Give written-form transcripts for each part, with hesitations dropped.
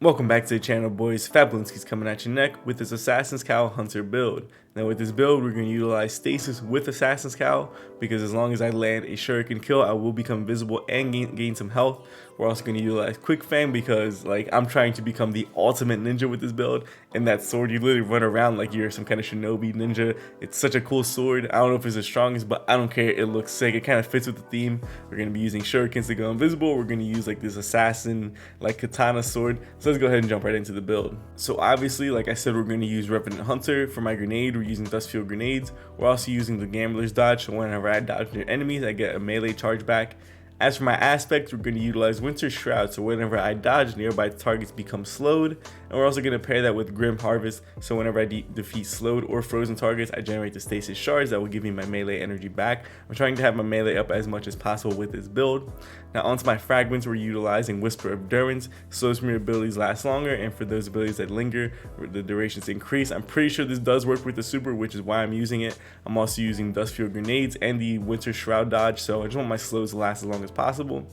Welcome back to the channel, boys. Fabulinski's coming at your neck with this Assassin's Cowl Hunter build. Now with this build, we're going to utilize Stasis with Assassin's Cowl, because as long as I land a shuriken kill, I will become invisible and gain some health. We're also going to utilize quickfang because I'm trying to become the ultimate ninja with this build, and that sword, you literally run around like you're some kind of shinobi ninja. It's such a cool sword. I don't know if it's the strongest, but I don't care. It looks sick. It kind of fits with the theme. We're going to be using shurikens to go invisible. We're going to use this assassin katana sword. So let's go ahead and jump right into the build. So obviously, like I said, we're going to use Revenant Hunter. For my grenade, we're using Dust Field grenades. We're also using the Gambler's Dodge, so whenever I dodge near enemies, I get a melee charge back. As for my aspects, we're going to utilize Winter Shroud, so whenever I dodge, nearby targets become slowed. And we're also going to pair that with Grim Harvest, so whenever I defeat slowed or frozen targets, I generate the stasis shards that will give me my melee energy back. I'm trying to have my melee up as much as possible with this build. Now onto my fragments, we're utilizing Whisper of Durance. Slows from your abilities last longer, and for those abilities that linger, the durations increase. I'm pretty sure this does work with the super, which is why I'm using it. I'm also using Dust Field grenades and the Winter Shroud dodge, so I just want my slows to last as long as possible.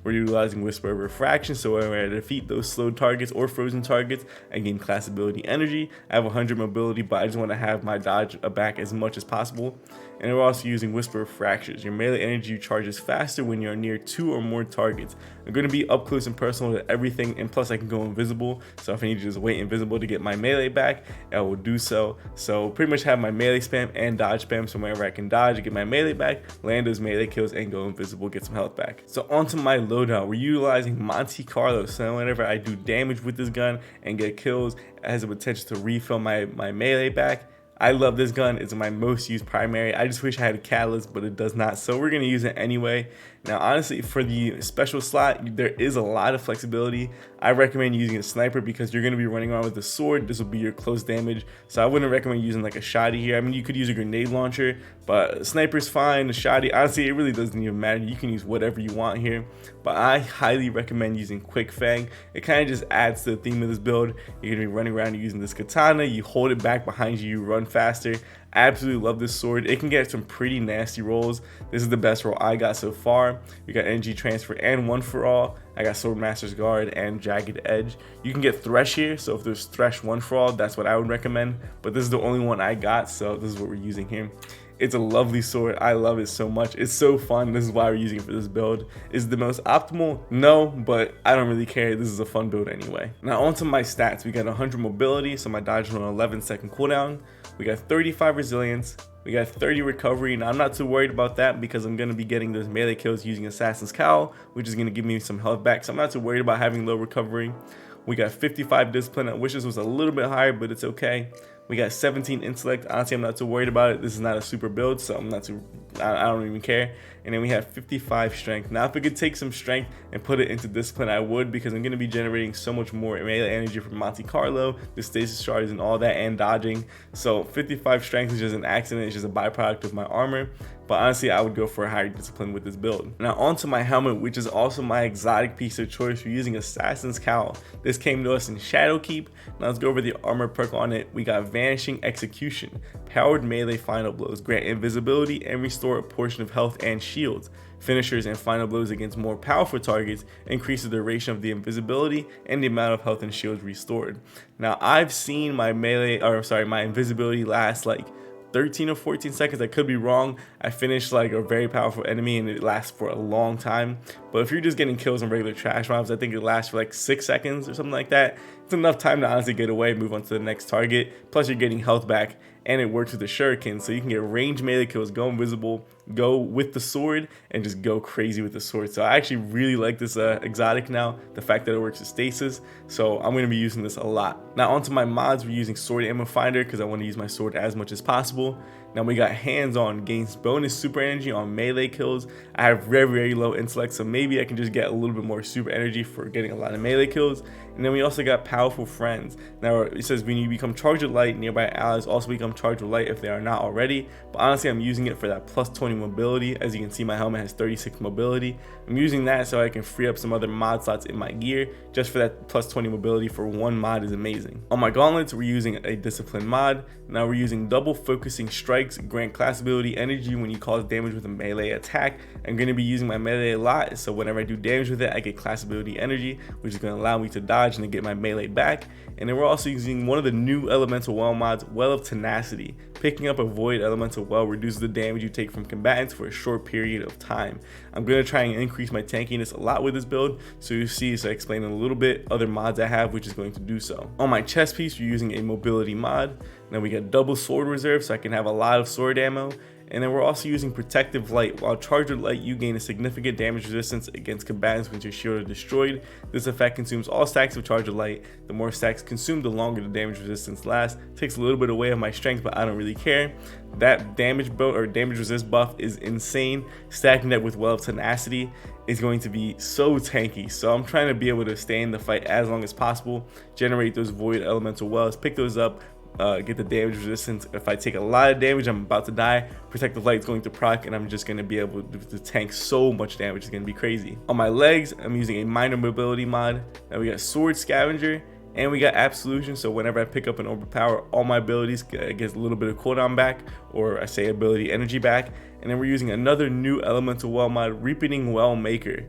We're utilizing Whisper of Refraction, so whenever I defeat those slowed targets or frozen targets, I gain class ability energy. I have 100 mobility, but I just want to have my dodge back as much as possible. And we're also using Whisper of Fractures. Your melee energy charges faster when you're near 2 or more targets. I'm going to be up close and personal to everything, and plus I can go invisible, so if I need to just wait invisible to get my melee back, I will do so. So pretty much have my melee spam and dodge spam, so whenever I can dodge, get my melee back, land those melee kills, and go invisible, get some health back. So onto my loadout, we're utilizing Monte Carlo, so whenever I do damage with this gun and get kills, it has the potential to refill my melee back. I love this gun. It's my most used primary. I just wish I had a catalyst, but it does not, so we're going to use it anyway. Now honestly, for the special slot, there is a lot of flexibility. I recommend using a sniper because you're going to be running around with a sword. This will be your close damage, so I wouldn't recommend using like a shotty here. I mean, you could use a grenade launcher, but sniper's fine. A shotty, honestly, it really doesn't even matter. You can use whatever you want here, but I highly recommend using quickfang. It kind of just adds to the theme of this build. You're going to be running around using this katana. You hold it back behind you, you run faster. I absolutely love this sword. It can get some pretty nasty rolls. This is the best roll I got so far. We got energy transfer and one for all. I got Swordmaster's Guard and Jagged Edge. You can get Thresh here, so if there's Thresh one for all, that's what I would recommend, but this is the only one I got, so this is what we're using here. It's a lovely sword. I love it so much. It's so fun. This is why we're using it for this build. Is it the most optimal? No, but I don't really care. This is a fun build anyway. Now onto my stats. We got 100 mobility, so my dodge is on an 11-second cooldown. We got 35 resilience. We got 30 recovery. Now I'm not too worried about that because I'm going to be getting those melee kills using Assassin's Cowl, which is going to give me some health back, so I'm not too worried about having low recovery. We got 55 discipline. I wish this was a little bit higher, but it's okay. We got 17 intellect. Honestly, I'm not too worried about it. This is not a super build, so I don't even care. And then we have 55 strength. Now, if I could take some strength and put it into discipline, I would, because I'm going to be generating so much more melee energy from Monte Carlo, the stasis shards and all that, and dodging. So 55 strength is just an accident. It's just a byproduct of my armor. But honestly, I would go for a higher discipline with this build. Now onto my helmet, which is also my exotic piece of choice for using Assassin's Cowl. This came to us in Shadowkeep. Now let's go over the armor perk on it. We got Vanishing Execution. Powered melee final blows grant invisibility and restore a portion of health and shields. Finishers and final blows against more powerful targets increase the duration of the invisibility and the amount of health and shields restored. Now I've seen my my invisibility last 13 or 14 seconds. I could be wrong. I finished a very powerful enemy and it lasts for a long time. But if you're just getting kills on regular trash mobs, I think it lasts for 6 seconds or something like that. It's enough time to honestly get away, move on to the next target. Plus you're getting health back, and it works with the shuriken, so you can get range melee kills, go invisible, go with the sword, and just go crazy with the sword. So I actually really like this exotic now, the fact that it works with stasis, so I'm going to be using this a lot. Now onto my mods, we're using sword ammo finder because I want to use my sword as much as possible. Now we got hands-on, gains bonus super energy on melee kills. I have very low intellect, so maybe I can just get a little bit more super energy for getting a lot of melee kills. And then we also got powerful friends. Now it says when you become charged with light, nearby allies also become charged with light if they are not already. But honestly, I'm using it for that plus 20 mobility. As you can see, my helmet has 36 mobility. I'm using that so I can free up some other mod slots in my gear. Just for that plus 20 mobility for one mod is amazing. On my gauntlets, we're using a discipline mod. Now we're using double focusing strikes, grant class ability energy when you cause damage with a melee attack. I'm going to be using my melee a lot, so whenever I do damage with it, I get class ability energy, which is going to allow me to dodge dodge and to get my melee back. And then we're also using one of the new elemental well mods, Well of Tenacity. Picking up a void elemental well reduces the damage you take from combatants for a short period of time. I'm going to try and increase my tankiness a lot with this build, so you see, so I explain in a little bit other mods I have, which is going to do so. On my chest piece, we're using a mobility mod. Now we got double sword reserve, so I can have a lot of sword ammo. And then we're also using protective light. While charged with light, you gain a significant damage resistance against combatants when your shield is destroyed. This effect consumes all stacks of charged with light. The more stacks consumed, the longer the damage resistance lasts. Takes a little bit away of my strength, but I don't really care. That damage build or damage resist buff is insane. Stacking that with Well of Tenacity is going to be so tanky. So I'm trying to be able to stay in the fight as long as possible, generate those void elemental wells, pick those up, get the damage resistance. If I take a lot of damage, I'm about to die. Protective light is going to proc, and I'm just going to be able to tank so much damage. It's going to be crazy. On my legs, I'm using a minor mobility mod. Now we got sword scavenger, and we got absolution. So whenever I pick up an overpower, all my abilities gets a little bit of cooldown back, or I say ability energy back. And then we're using another new elemental well mod, Reaping Wellmaker.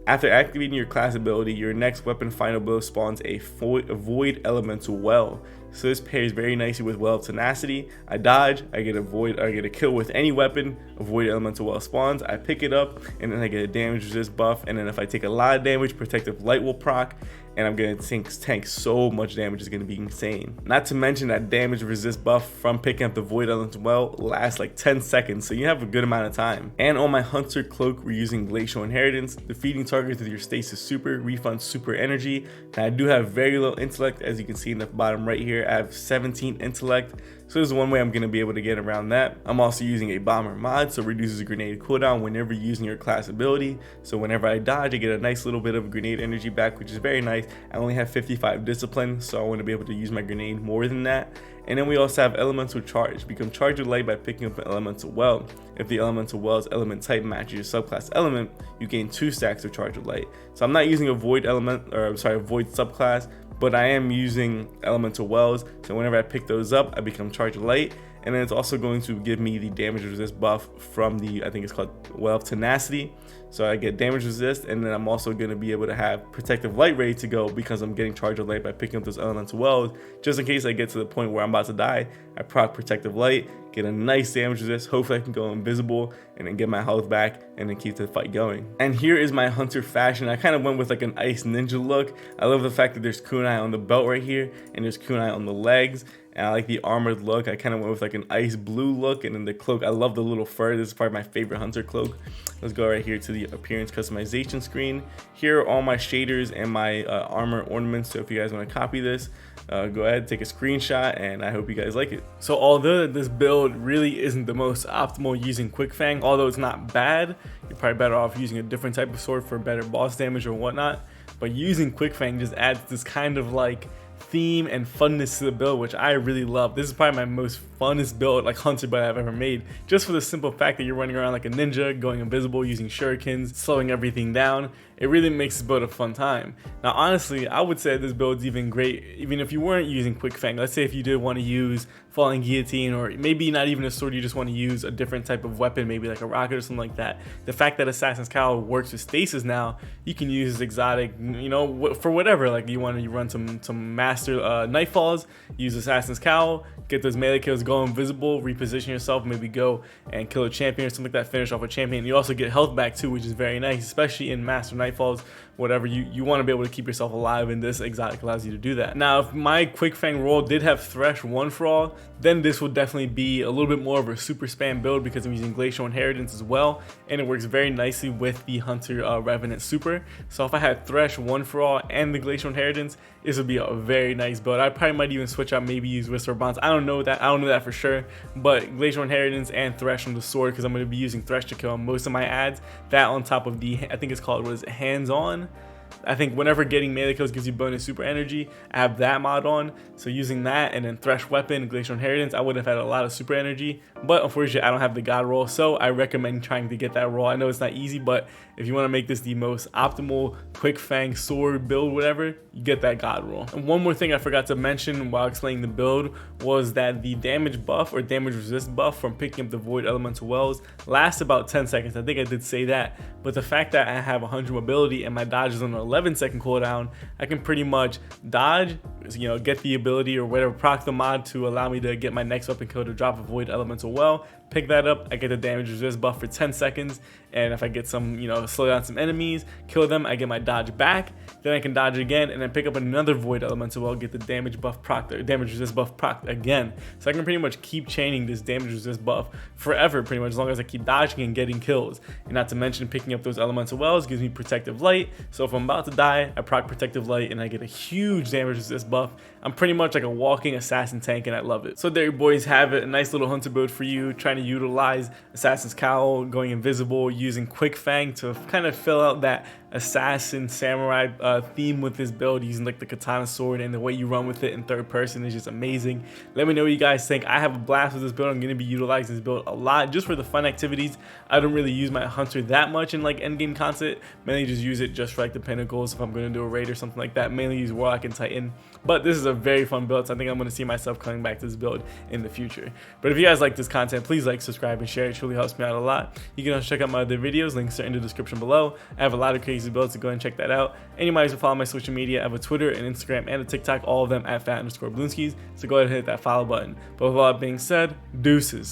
After activating your class ability, your next weapon final build spawns a void elemental well. So this pairs very nicely with Well of Tenacity. I dodge, I get a kill with any weapon, a void elemental well spawns, I pick it up, and then I get a damage resist buff. And then if I take a lot of damage, protective light will proc, and I'm gonna tank so much damage, is gonna be insane. Not to mention that damage resist buff from picking up the void elemental well lasts like 10 seconds, so you have a good amount of time. And on my hunter cloak, we're using glacial inheritance. Defeating targets with your stasis super refunds super energy. Now I do have very low intellect, as you can see in the bottom right here. I have 17 intellect, so there's one way I'm going to be able to get around that. I'm also using a bomber mod, so it reduces a grenade cooldown whenever using your class ability. So whenever I dodge, I get a nice little bit of grenade energy back, which is very nice. I only have 55 discipline, so I want to be able to use my grenade more than that. And then we also have elemental charge. Become charged with light by picking up an elemental well. If the elemental well's element type matches your subclass element, you gain 2 stacks of charge with light. So I'm not using a void element, or I'm sorry, a void subclass, but I am using elemental wells. So whenever I pick those up, I become charged with light. And then it's also going to give me the damage resist buff from the, I think it's called Well of Tenacity. So I get damage resist, and then I'm also going to be able to have protective light ready to go because I'm getting charged with light by picking up those elemental wells. Just in case I get to the point where I'm about to die, I proc protective light, get a nice damage resist. Hopefully I can go invisible and then get my health back and then keep the fight going. And here is my hunter fashion. I kind of went with like an ice ninja look. I love the fact that there's kunai on the belt right here, and there's kunai on the legs. And I like the armored look. I kind of went with like an ice blue look, and then the cloak, I love the little fur. This is probably my favorite hunter cloak. Let's go right here to the appearance customization screen. Here are all my shaders and my armor ornaments. So if you guys want to copy this, go ahead, take a screenshot, and I hope you guys like it. So although this build really isn't the most optimal using quickfang, although it's not bad, you're probably better off using a different type of sword for better boss damage or whatnot. But using quickfang just adds this kind of like theme and funness to the build, which I really love. This is probably my most funnest build, like hunter build I've ever made, just for the simple fact that you're running around like a ninja, going invisible, using shurikens, slowing everything down. It really makes this build a fun time. Now honestly, I would say this build's even great even if you weren't using quickfang. Let's say if you did want to use falling guillotine, or maybe not even a sword, you just want to use a different type of weapon, maybe like a rocket or something like that. The fact that Assassin's Cowl works with stasis now, you can use exotic, you know, for whatever. Like you want to run some master nightfalls, use Assassin's Cowl, get those melee kills, go invisible, reposition yourself, maybe go and kill a champion or something like that, finish off a champion. You also get health back too, which is very nice, especially in master nightfalls. Whatever, you want to be able to keep yourself alive, and this exotic allows you to do that. Now if my quickfang roll did have thresh 1 for all, then this would definitely be a little bit more of a super spam build because I'm using glacial inheritance as well, and it works very nicely with the hunter revenant super. So if I had thresh 1 for all and the glacial inheritance, this would be a very nice build. I probably might even switch out, maybe use whisper bonds. I don't know that for sure, but glacial inheritance and thresh from the sword, because I'm going to be using thresh to kill most of my ads. That on top of the, I think it's called, what is it, hands on. I think whenever getting melee kills gives you bonus super energy, I have that mod on. So using that and then thresh weapon, glacial inheritance, I would have had a lot of super energy. But unfortunately, I don't have the god roll, so I recommend trying to get that roll. I know it's not easy, but if you want to make this the most optimal quickfang sword build, whatever, you get that god roll. And one more thing I forgot to mention while explaining the build was that the damage buff or damage resist buff from picking up the void elemental wells lasts about 10 seconds. I think I did say that, but the fact that I have 100 mobility and my dodge is on 11-second cooldown, I can pretty much dodge, get the ability or whatever, proc the mod to allow me to get my next weapon kill to drop a void elemental well, pick that up, I get the damage resist buff for 10 seconds, and if I get some, slow down some enemies, kill them, I get my dodge back, then I can dodge again, and then pick up another void elemental well, get the damage buff proc, damage resist buff proc again. So I can pretty much keep chaining this damage resist buff forever, pretty much, as long as I keep dodging and getting kills. And not to mention, picking up those elemental wells gives me protective light, so if I'm about to die, I proc protective light and I get a huge damage resist buff. I'm pretty much like a walking assassin tank, and I love it. So there you boys have it, a nice little hunter build for you, trying to utilize Assassin's Cowl, going invisible, using quickfang to kind of fill out that assassin samurai theme with this build, using like the katana sword, and the way you run with it in third person is just amazing. Let me know what you guys think. I have a blast with this build. I'm going to be utilizing this build a lot just for the fun activities. I don't really use my hunter that much in like endgame content, mainly just use it just for like the pinnacles if I'm going to do a raid or something like that. Mainly use Warlock and Titan, but this is a very fun build, so I think I'm going to see myself coming back to this build in the future. But if you guys like this content, please like, subscribe, and share. It truly helps me out a lot. You can also check out my other videos, links are in the description below. I have a lot of crazy builds, so go ahead and check that out. And you might as well follow my social media. I have a Twitter, and Instagram, and a TikTok, all of them at @fat_bloonskis, so go ahead and hit that follow button. But with all that being said, deuces.